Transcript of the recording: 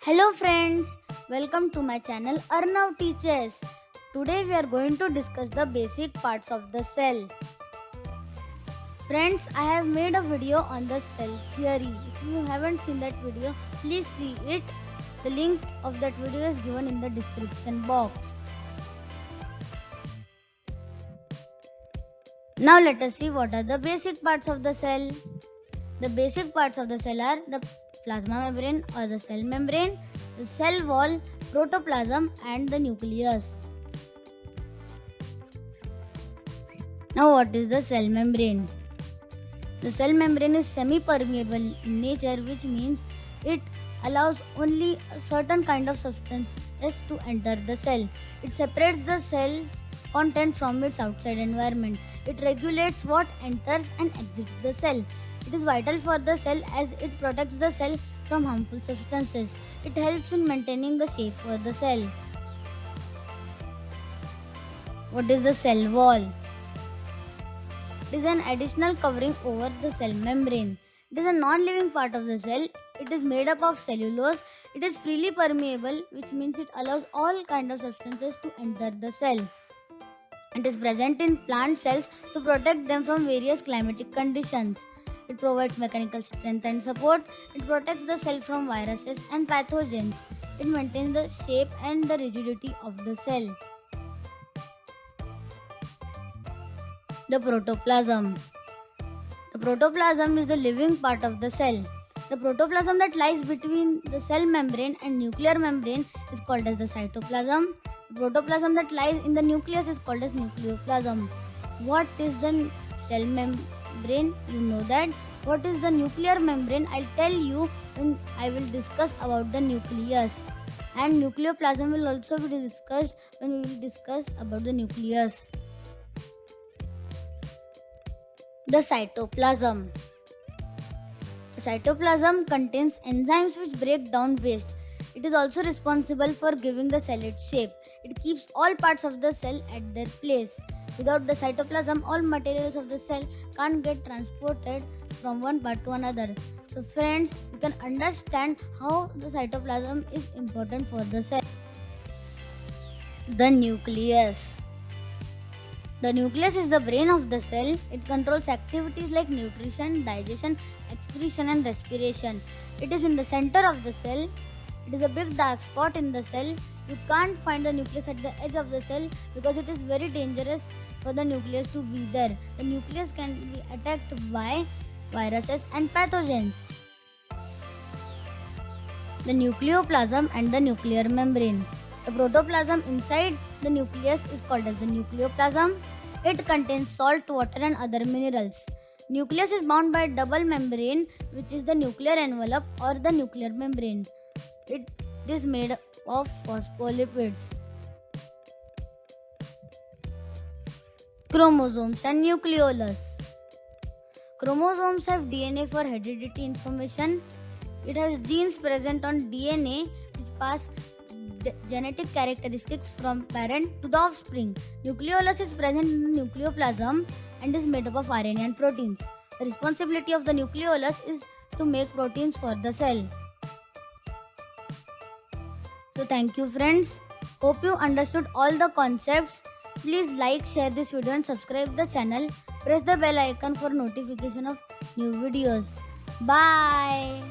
Hello friends, welcome to my channel Arnav Teaches. Today we are going to discuss the basic parts of the cell. Friends, I have made a video on the cell theory. If you haven't seen that video, please see it. The link of that video is given in the description box. Now let us see what are the basic parts of the cell. The basic parts of the cell are the plasma membrane or the cell membrane, the cell wall, protoplasm and the nucleus. Now what is the cell membrane? The cell membrane is semi-permeable in nature, which means it allows only a certain kind of substances to enter the cell. It separates the cell's content from its outside environment. It regulates what enters and exits the cell. It is vital for the cell as it protects the cell from harmful substances. It helps in maintaining the shape for the cell. What is the cell wall? It is an additional covering over the cell membrane. It is a non-living part of the cell. It is made up of cellulose. It is freely permeable, which means it allows all kinds of substances to enter the cell. It is present in plant cells to protect them from various climatic conditions. It provides mechanical strength and support. It protects the cell from viruses and pathogens. It maintains the shape and the rigidity of the cell. The protoplasm. The protoplasm is the living part of the cell. The protoplasm that lies between the cell membrane and nuclear membrane is called as the cytoplasm. The protoplasm that lies in the nucleus is called as nucleoplasm. What is the cell membrane? You know that. What is the nuclear membrane? I'll tell you when I will discuss about the nucleus. And nucleoplasm will also be discussed when we will discuss about the nucleus. The cytoplasm. The cytoplasm contains enzymes which break down waste. It is also responsible for giving the cell its shape. It keeps all parts of the cell at their place. Without the cytoplasm, all materials of the cell can't get transported from one part to another. So friends, you can understand how the cytoplasm is important for the cell. The nucleus. The nucleus is the brain of the cell. It controls activities like nutrition, digestion, excretion and respiration. It is in the center of the cell. It is a big dark spot in the cell. You can't find the nucleus at the edge of the cell because it is very dangerous for the nucleus to be there. The nucleus can be attacked by viruses and pathogens. The nucleoplasm and the nuclear membrane. The protoplasm inside the nucleus is called as the nucleoplasm. It contains salt, water and other minerals. Nucleus is bound by a double membrane, which is the nuclear envelope or the nuclear membrane. It is made of phospholipids. Chromosomes and nucleolus. Chromosomes have DNA for heredity information. It has genes present on DNA which pass genetic characteristics from parent to the offspring. Nucleolus is present in the nucleoplasm and is made up of RNA and proteins. The responsibility of the nucleolus is to make proteins for the cell. So thank you friends. Hope you understood all the concepts. Please like, share this video and subscribe the channel. Press the bell icon for notification of new videos. Bye.